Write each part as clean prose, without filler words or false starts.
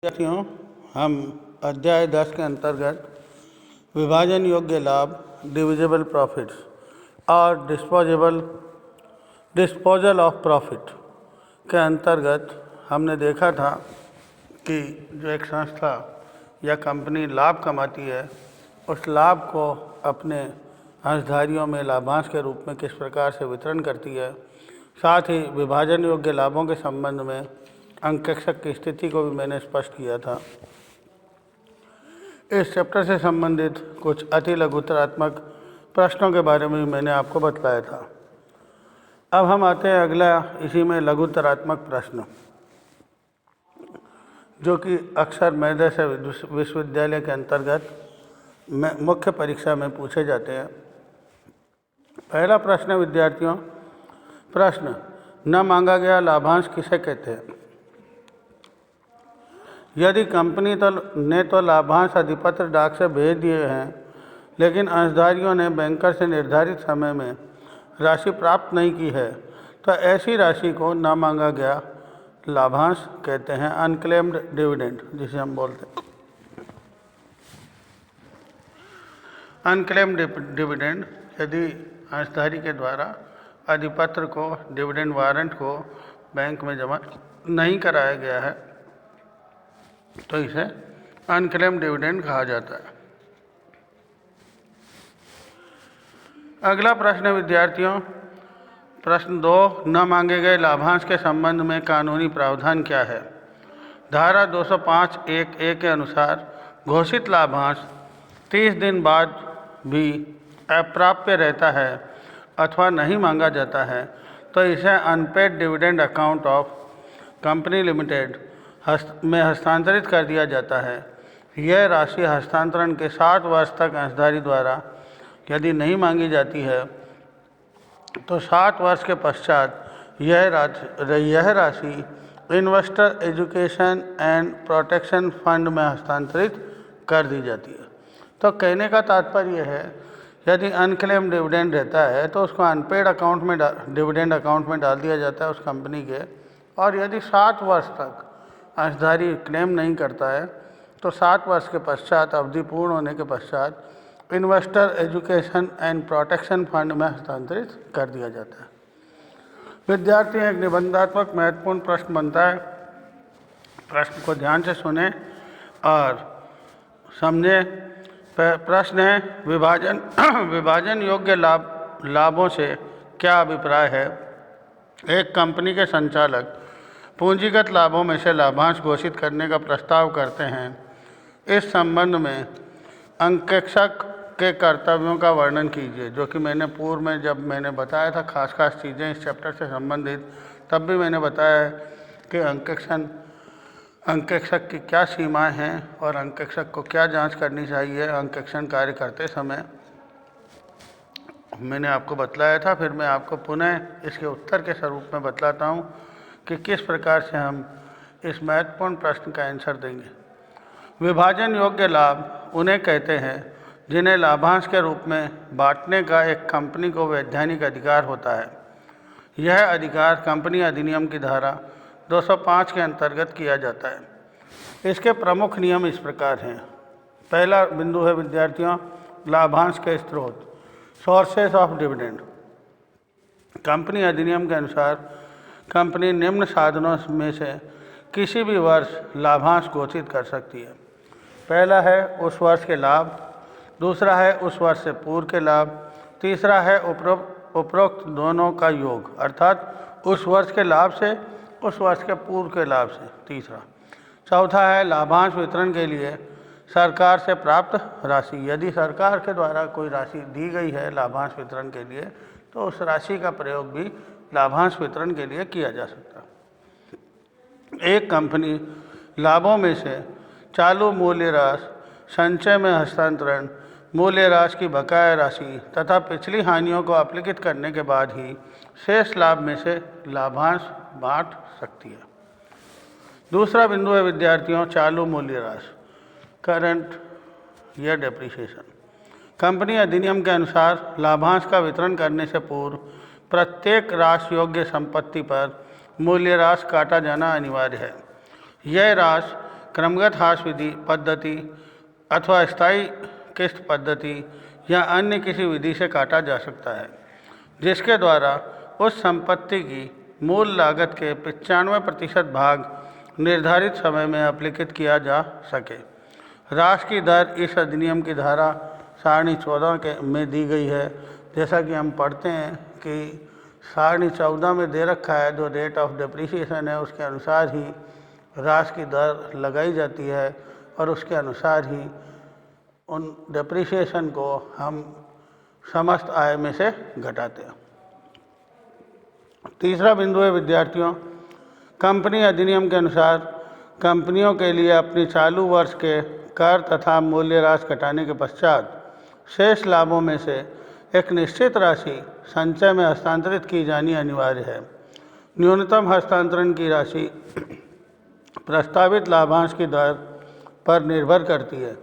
साथियों, हम अध्याय 10 के अंतर्गत विभाजन योग्य लाभ डिविजिबल प्रॉफिट्स और डिस्पोजल ऑफ प्रॉफिट के अंतर्गत हमने देखा था कि जो एक संस्था या कंपनी लाभ कमाती है उस लाभ को अपने अंशधारियों में लाभांश के रूप में किस प्रकार से वितरण करती है। साथ ही विभाजन योग्य लाभों के संबंध में अंकेक्षक की स्थिति को भी मैंने स्पष्ट किया था। इस चैप्टर से संबंधित कुछ अति लघुतरात्मक प्रश्नों के बारे में भी मैंने आपको बतलाया था। अब हम आते हैं अगला इसी में लघुतरात्मक प्रश्न, जो कि अक्सर मध्य विश्वविद्यालय के अंतर्गत मुख्य परीक्षा में पूछे जाते हैं। पहला प्रश्न विद्यार्थियों, प्रश्न न मांगा गया लाभांश किसे कहते हैं? यदि कंपनी ने तो लाभांश अधिपत्र डाक से भेज दिए हैं, लेकिन अंशधारियों ने बैंकर से निर्धारित समय में राशि प्राप्त नहीं की है, तो ऐसी राशि को न मांगा गया लाभांश कहते हैं, अनक्लेम्ड डिविडेंड जिसे हम बोलते हैं। अनक्लेम्ड डिविडेंड यदि अंशधारी के द्वारा अधिपत्र को, डिविडेंड वारंट को बैंक में जमा नहीं कराया गया है तो इसे अनक्लेम्ड डिविडेंड कहा जाता है। अगला प्रश्न विद्यार्थियों, प्रश्न 2, न मांगे गए लाभांश के संबंध में कानूनी प्रावधान क्या है? धारा 205(1)(a) के अनुसार घोषित लाभांश 30 दिन बाद भी अप्राप्य रहता है अथवा नहीं मांगा जाता है तो इसे unpaid dividend account of company limited में हस्तांतरित कर दिया जाता है। यह राशि हस्तांतरण के 7 वर्ष तक अंशधारी द्वारा यदि नहीं मांगी जाती है तो 7 वर्ष के पश्चात यह राशि investor education and protection fund में हस्तांतरित कर दी जाती है। तो कहने का तात्पर्य है, यदि अनक्लेम डिविडेंड रहता है तो उसको अनपेड अकाउंट में डिविडेंड अकाउंट में डाल दिया जाता है उस कंपनी के, और यदि 7 वर्ष तक अंशधारी क्लेम नहीं करता है तो 7 वर्ष के पश्चात, अवधि पूर्ण होने के पश्चात investor education and protection fund में हस्तांतरित कर दिया जाता है। विद्यार्थी, एक निबंधात्मक महत्वपूर्ण प्रश्न बनता है। प्रश्न को ध्यान से सुने और समझे। प्रश्न है, विभाजन योग्य लाभों से क्या अभिप्राय है? एक कंपनी के संचालक पूंजीगत लाभों में से लाभांश घोषित करने का प्रस्ताव करते हैं। इस संबंध में अंकेक्षक के कर्तव्यों का वर्णन कीजिए, जो कि मैंने पूर्व में जब मैंने बताया था खास चीज़ें इस चैप्टर से संबंधित, तब भी मैंने बताया है कि अंकेक्षक की क्या सीमाएं हैं और अंकेक्षक को क्या जांच करनी चाहिए अंकेक्षण कार्य करते समय, मैंने आपको बतलाया था। फिर मैं आपको पुनः इसके उत्तर के स्वरूप में बतलाता हूं कि किस प्रकार से हम इस महत्वपूर्ण प्रश्न का आंसर देंगे। विभाजन योग्य लाभ उन्हें कहते हैं जिन्हें लाभांश के रूप में बांटने का एक कंपनी को वैधानिक अधिकार होता है। यह अधिकार कंपनी अधिनियम की धारा 205 के अंतर्गत किया जाता है। इसके प्रमुख नियम इस प्रकार हैं। पहला बिंदु है विद्यार्थियों, लाभांश के स्रोत, सोर्सेस ऑफ डिविडेंड। कंपनी अधिनियम के अनुसार कंपनी निम्न साधनों में से किसी भी वर्ष लाभांश घोषित कर सकती है। पहला है उस वर्ष के लाभ, दूसरा है उस वर्ष से पूर्व के लाभ, तीसरा है उपरोक्त दोनों का योग, अर्थात उस वर्ष के लाभ से उस वर्ष के पूर्व के लाभ से तीसरा। चौथा है लाभांश वितरण के लिए सरकार से प्राप्त राशि। यदि सरकार के द्वारा कोई राशि दी गई है लाभांश वितरण के लिए तो उस राशि का प्रयोग भी लाभांश वितरण के लिए किया जा सकता है। एक कंपनी लाभों में से चालू मूल्य राशि, संचय में हस्तांतरण, मूल्य राशि की बकाया राशि तथा पिछली हानियों को अपलिखित करने के बाद ही शेष लाभ में से लाभांश बांट सकती है। दूसरा बिंदु है विद्यार्थियों, चालू मूल्य राशि, करंट ईयर डेप्रिसिएशन। कंपनी अधिनियम के अनुसार लाभांश का वितरण करने से पूर्व प्रत्येक राशि योग्य संपत्ति पर मूल्य राशि काटा जाना अनिवार्य है। यह राशि क्रमगत ह्रास विधि पद्धति अथवा स्थायी किस्त पद्धति या अन्य किसी विधि से काटा जा सकता है, जिसके द्वारा उस संपत्ति की मूल लागत के 95% भाग निर्धारित समय में अपलिखित किया जा सके। ह्रास की दर इस अधिनियम की धारा सारणी 14 के में दी गई है। जैसा कि हम पढ़ते हैं कि सारणी 14 में दे रखा है, जो रेट ऑफ डिप्रिसिएशन है उसके अनुसार ही ह्रास की दर लगाई जाती है और उसके अनुसार ही उन डिप्रिसिएशन को हम समस्त आय में से घटाते हैं। तीसरा बिंदु है विद्यार्थियों, कंपनी अधिनियम के अनुसार कंपनियों के लिए अपनी चालू वर्ष के कर तथा मूल्यह्रास घटाने के पश्चात शेष लाभों में से एक निश्चित राशि संचय में हस्तांतरित की जानी अनिवार्य है। न्यूनतम हस्तांतरण की राशि प्रस्तावित लाभांश की दर पर निर्भर करती है।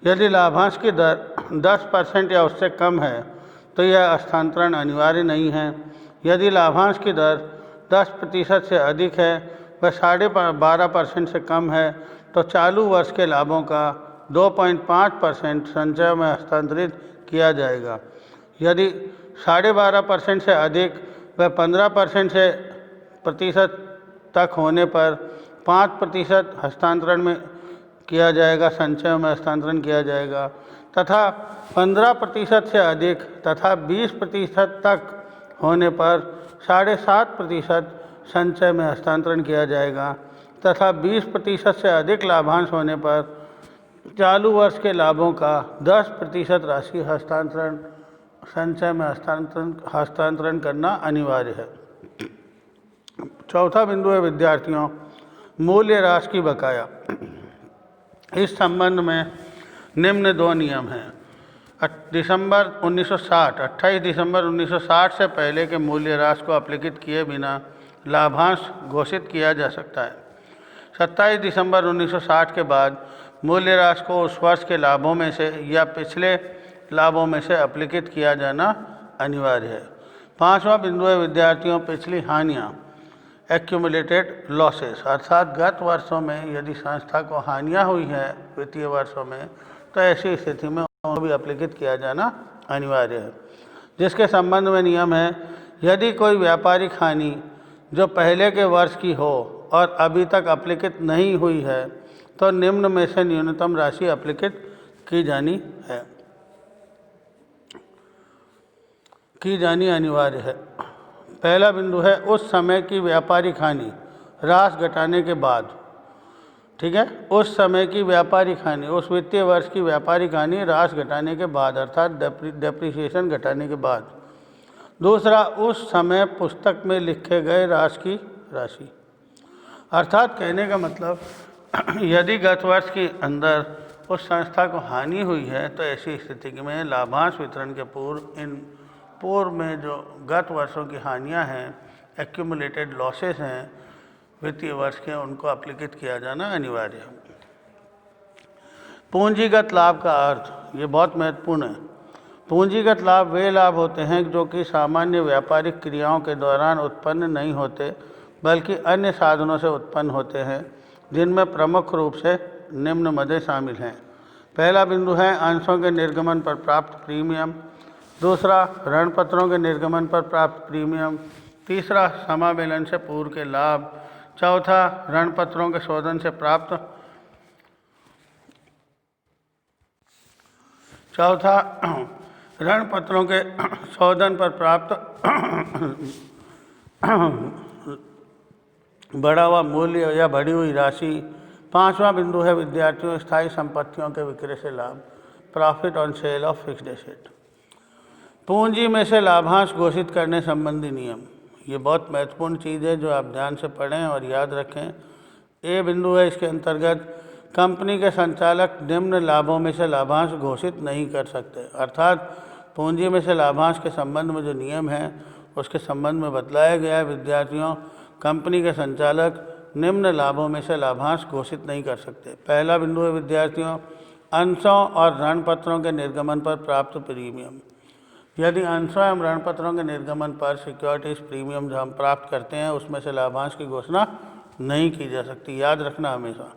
यदि लाभांश की दर 10% या उससे कम है तो यह हस्तांतरण अनिवार्य नहीं है। यदि लाभांश की दर 10% से अधिक है व 12.5% से कम है तो चालू वर्ष के लाभों का 2.5% संचय में हस्तांतरित किया जाएगा। यदि 12.5% से अधिक व 15% से प्रतिशत तक होने पर 5% हस्तांतरण में किया जाएगा, संचय में हस्तांतरण किया जाएगा, तथा 15% से अधिक तथा 20% तक होने पर 7.5% संचय में हस्तांतरण किया जाएगा, तथा 20% से अधिक लाभांश होने पर चालू वर्ष के लाभों का 10% राशि हस्तांतरण संचय में हस्तांतरण करना अनिवार्य है। चौथा बिंदु है विद्यार्थियों, मूल्यह्रास की बकाया। इस संबंध में निम्न 2 नियम हैं। 28 दिसंबर 1960 से पहले के मूल्यह्रास को अपलिखित किए बिना लाभांश घोषित किया जा सकता है। 27 दिसंबर 1960 के बाद मूल्यह्रास को उस वर्ष के लाभों में से या पिछले लाभों में से अपलिखित किया जाना अनिवार्य है। पांचवा बिंदु है विद्यार्थियों, पिछली हानियाँ, एक्यूमुलेटेड लॉसेस, अर्थात गत वर्षों में यदि संस्था को हानियाँ हुई हैं वित्तीय वर्षों में तो ऐसी स्थिति में उनको भी अपलिखित किया जाना अनिवार्य है। जिसके संबंध में नियम है, यदि कोई व्यापारिक हानि जो पहले के वर्ष की हो और अभी तक अपलिखित नहीं हुई है तो निम्न में से न्यूनतम राशि अपलिखित की जानी अनिवार्य है। पहला बिंदु है उस समय की व्यापारिक हानि ह्रास घटाने के बाद। ठीक है, उस समय की व्यापारिक हानि, उस वित्तीय वर्ष की व्यापारिक हानि ह्रास घटाने के बाद, अर्थात डेप्रिसिएशन घटाने के बाद। दूसरा, उस समय पुस्तक में लिखे गए ह्रास की राशि, अर्थात कहने का मतलब यदि गत वर्ष के अंदर उस संस्था को हानि हुई है तो ऐसी स्थिति में लाभांश वितरण के पूर्व में जो गत वर्षों की हानियां हैं, एक्यूमुलेटेड लॉसेस हैं वित्तीय वर्ष के, उनको अपलिखित किया जाना अनिवार्य है। पूंजीगत लाभ का अर्थ, ये बहुत महत्वपूर्ण है। पूंजीगत लाभ वे लाभ होते हैं जो कि सामान्य व्यापारिक क्रियाओं के दौरान उत्पन्न नहीं होते बल्कि अन्य साधनों से उत्पन्न होते हैं, जिनमें प्रमुख रूप से निम्न मदे शामिल हैं। पहला बिंदु है अंशों के निर्गमन पर प्राप्त प्रीमियम। दूसरा, ऋण पत्रों के निर्गमन पर प्राप्त प्रीमियम। तीसरा, समावेलन से पूर्व के लाभ। चौथा, ऋण पत्रों के शोधन से प्राप्त ऋण पत्रों के शोधन पर प्राप्त बढ़ा हुआ मूल्य या बढ़ी हुई राशि। पांचवा बिंदु है विद्यार्थियों, स्थायी संपत्तियों के विक्रय से लाभ, profit on sale of fixed asset. पूंजी में से लाभांश घोषित करने संबंधी नियम, ये बहुत महत्वपूर्ण चीज़ है जो आप ध्यान से पढ़ें और याद रखें। ए बिंदु है, इसके अंतर्गत कंपनी के संचालक निम्न लाभों में से लाभांश घोषित नहीं कर सकते, अर्थात पूंजी में से लाभांश के संबंध में जो नियम है उसके संबंध में बतलाया गया है विद्यार्थियों, कंपनी के संचालक निम्न लाभों में से लाभांश घोषित नहीं कर सकते। पहला बिंदु है विद्यार्थियों, अंशों और ऋण पत्रों के निर्गमन पर प्राप्त प्रीमियम। यदि अंशों एवं ऋण पत्रों के निर्गमन पर सिक्योरिटीज प्रीमियम जो हम प्राप्त करते हैं उसमें से लाभांश की घोषणा नहीं की जा सकती, याद रखना हमेशा।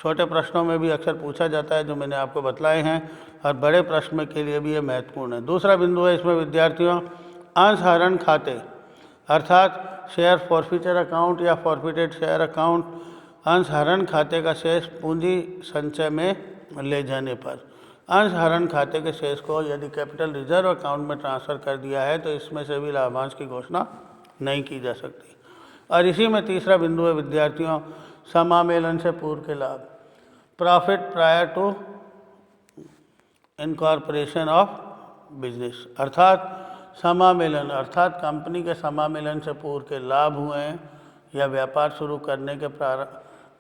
छोटे प्रश्नों में भी अक्सर पूछा जाता है, जो मैंने आपको बतलाए हैं, और बड़े प्रश्न के लिए भी ये महत्वपूर्ण है। दूसरा बिंदु है इसमें विद्यार्थियों अंशहरण खाते, अर्थात शेयर फॉरफीचर अकाउंट या फॉरफिटेड शेयर अकाउंट, अंशहरण खाते का शेष पूंजी संचय में ले जाने पर अंशहरण खाते के शेष को यदि कैपिटल रिजर्व अकाउंट में ट्रांसफ़र कर दिया है तो इसमें से भी लाभांश की घोषणा नहीं की जा सकती। और इसी में तीसरा बिंदु है विद्यार्थियों समामेलन से पूर्व के लाभ, profit prior to incorporation of business, अर्थात समामेलन अर्थात कंपनी के समामेलन से पूर्व के लाभ हुए हैं या व्यापार शुरू करने के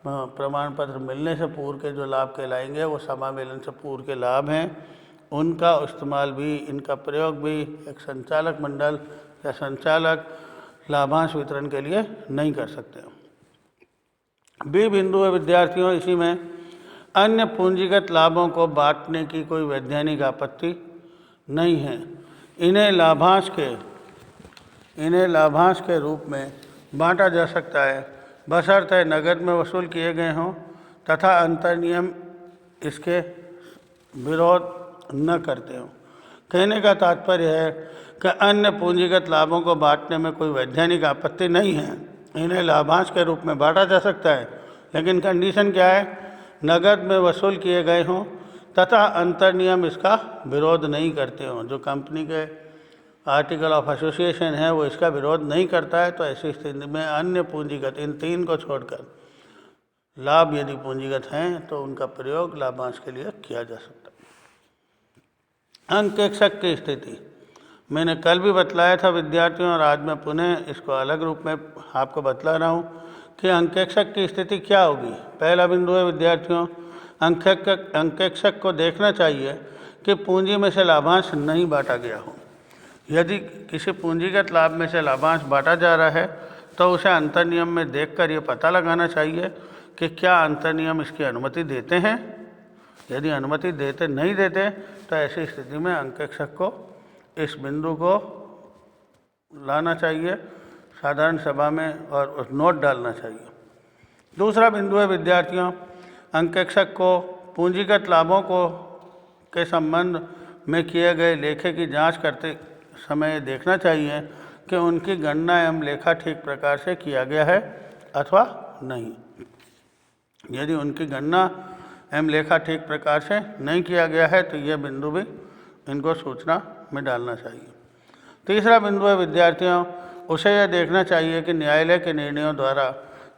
प्रमाण पत्र मिलने से पूर्व के जो लाभ कहलाएंगे वो समामेलन से पूर्व के लाभ हैं। उनका इस्तेमाल भी, इनका प्रयोग भी एक संचालक मंडल या संचालक लाभांश वितरण के लिए नहीं कर सकते। बी बिंदु है विद्यार्थियों इसी में अन्य पूंजीगत लाभों को बांटने की कोई वैधानिक आपत्ति नहीं है। इन्हें लाभांश के रूप में बांटा जा सकता है बशर्ते नकद में वसूल किए गए हों तथा अंतर्नियम इसके विरोध न करते हों। कहने का तात्पर्य है कि अन्य पूंजीगत लाभों को बांटने में कोई वैधानिक आपत्ति नहीं है। इन्हें लाभांश के रूप में बांटा जा सकता है, लेकिन कंडीशन क्या है? नकद में वसूल किए गए हों तथा अंतर्नियम इसका विरोध नहीं करते हों। जो कंपनी के आर्टिकल ऑफ एसोसिएशन है वो इसका विरोध नहीं करता है, तो ऐसी स्थिति में अन्य पूंजीगत, इन तीन को छोड़कर लाभ यदि पूंजीगत हैं तो उनका प्रयोग लाभांश के लिए किया जा सकता है। अंकेक्षक की स्थिति मैंने कल भी बतलाया था विद्यार्थियों, और आज मैं पुनः इसको अलग रूप में आपको बतला रहा हूँ कि अंकेक्षक की स्थिति क्या होगी। पहला बिंदु है विद्यार्थियों अंकेक्षक को देखना चाहिए कि पूंजी में से लाभांश नहीं बांटा गया हो। यदि किसी पूंजीगत लाभ में से लाभांश बांटा जा रहा है तो उसे अंतर्नियम में देखकर ये पता लगाना चाहिए कि क्या अंतर्नियम इसकी अनुमति देते हैं। यदि अनुमति नहीं देते तो ऐसी स्थिति में अंकेक्षक को इस बिंदु को लाना चाहिए साधारण सभा में और उस नोट डालना चाहिए। दूसरा बिंदु है विद्यार्थियों अंकेक्षक को पूंजीगत लाभों के संबंध में किए गए लेखे की जांच करते समय देखना चाहिए कि उनकी गणना एवं लेखा ठीक प्रकार से किया गया है अथवा नहीं। यदि उनकी गणना एवं लेखा ठीक प्रकार से नहीं किया गया है तो यह बिंदु भी इनको सूचना में डालना चाहिए। तीसरा बिंदु है विद्यार्थियों उसे यह देखना चाहिए कि न्यायालय के निर्णयों द्वारा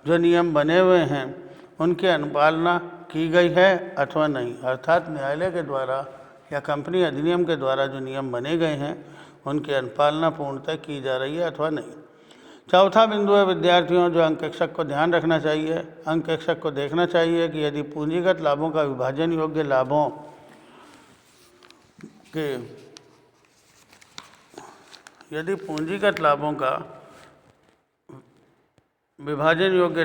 जो नियम बने हुए हैं उनकी अनुपालना की गई है अथवा नहीं, अर्थात न्यायालय के द्वारा या कंपनी अधिनियम के द्वारा जो नियम बने गए हैं उनकी अनुपालना पूर्णतः की जा रही है अथवा नहीं। चौथा बिंदु है विद्यार्थियों जो अंकेक्षक को ध्यान रखना चाहिए, अंकेक्षक को देखना चाहिए कि यदि पूंजीगत लाभों का विभाजन योग्य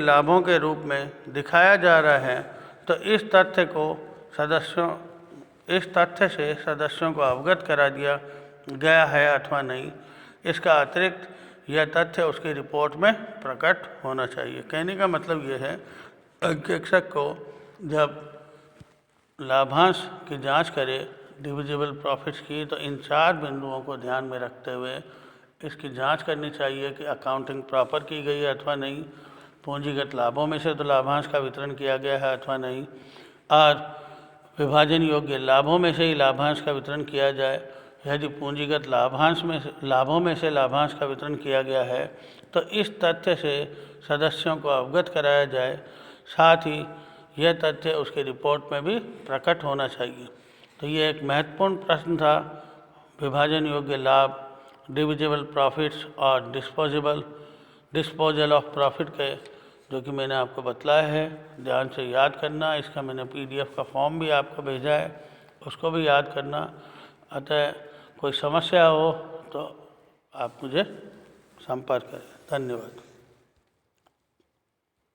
लाभों के रूप में दिखाया जा रहा है तो इस तथ्य से सदस्यों को अवगत करा दिया गया है अथवा नहीं। इसका अतिरिक्त यह तथ्य उसकी रिपोर्ट में प्रकट होना चाहिए। कहने का मतलब यह है अंकेक्षक को जब लाभांश की जांच करे डिविजिबल प्रॉफिट्स की तो इन चार बिंदुओं को ध्यान में रखते हुए इसकी जांच करनी चाहिए कि अकाउंटिंग प्रॉपर की गई है अथवा नहीं, पूंजीगत लाभों में से तो लाभांश का वितरण किया गया है अथवा नहीं, और विभाजन योग्य लाभों में से ही लाभांश का वितरण किया जाए। यदि पूंजीगत लाभों में से लाभांश का वितरण किया गया है तो इस तथ्य से सदस्यों को अवगत कराया जाए, साथ ही यह तथ्य उसकी रिपोर्ट में भी प्रकट होना चाहिए। तो ये एक महत्वपूर्ण प्रश्न था विभाजन योग्य लाभ, डिविजिबल प्रॉफिट्स और डिस्पोजल ऑफ प्रॉफिट के, जो कि मैंने आपको बतलाया है। ध्यान से याद करना, इसका मैंने PDF का फॉर्म भी आपको भेजा है, उसको भी याद करना। अतः कोई समस्या हो तो आप मुझे संपर्क करें। धन्यवाद।